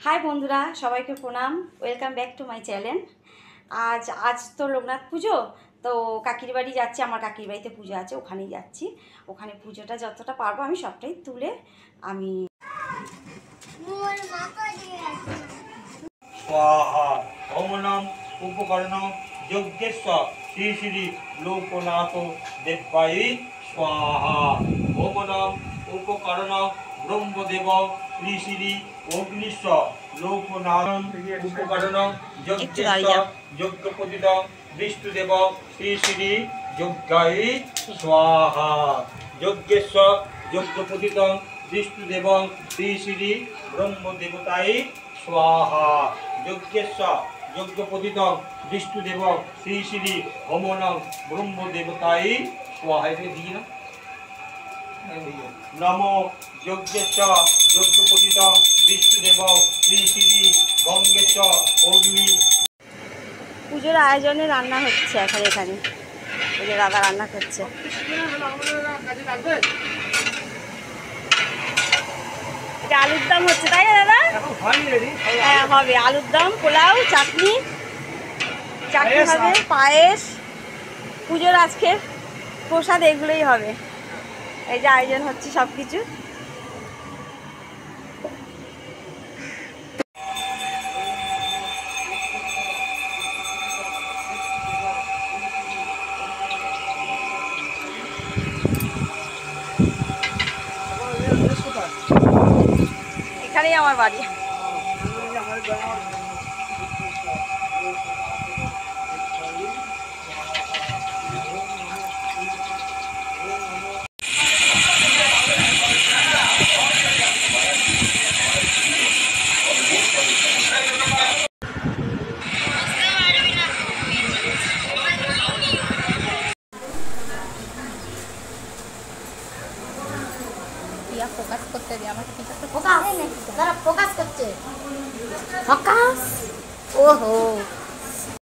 हाय बंधुरा सबाइके प्रणाम welcome back to my channel. आज तो लोकनाथ पुजो तो काकिर बाड़ी जाচ্ছি আমার কাকির বাড়িতে পুজো আছে ওখানেই যাচ্ছি। ওখানে পুজোটা যতটা পারবো আমি সবটাই তুলে আমি स्वाहा ओम नम उपकरण यज्ञस्व श्री श्री लोकनाथ देवाय स्वाहा ओम नम उपकरण ब्रह्मदेव श्री श्री अग्निस्व लोकनाथ उपकरण यज्ञस्व यज्ञपतित विष्णुदेव श्री श्री यज्ञाय स्वाहा यज्ञस्व यज्ञपतित विष्णुदेव श्री श्री ब्रह्मदेवताय स्वाहा यज्ञस्व यज्ञपतित विष्णुदेव श्री श्री होमन ब्रह्मदेवताय स्वाहा नमो यज्ञस्व यज्ञपतित विष्णुदेव श्री श्री गंगेश्व अग्नि। পুজোর আয়োজনে রান্না হচ্ছে এখন এখানে এই যে দাদা রান্না করছে। आलूर दम होच्छे ताई ना दादा? हाँ होबे आलूर दम पोलाव चाटनी होबे पायेस पुजोर आजके प्रसाद एगुलोई होबे। এই যে আয়োজন হচ্ছে সবকিছু। এখানেই আমার বাড়ি। ফোকাস করতে দিই আমার ঠিক আছে ফোকাস তারা ফোকাস করছে ফোকাস ওহো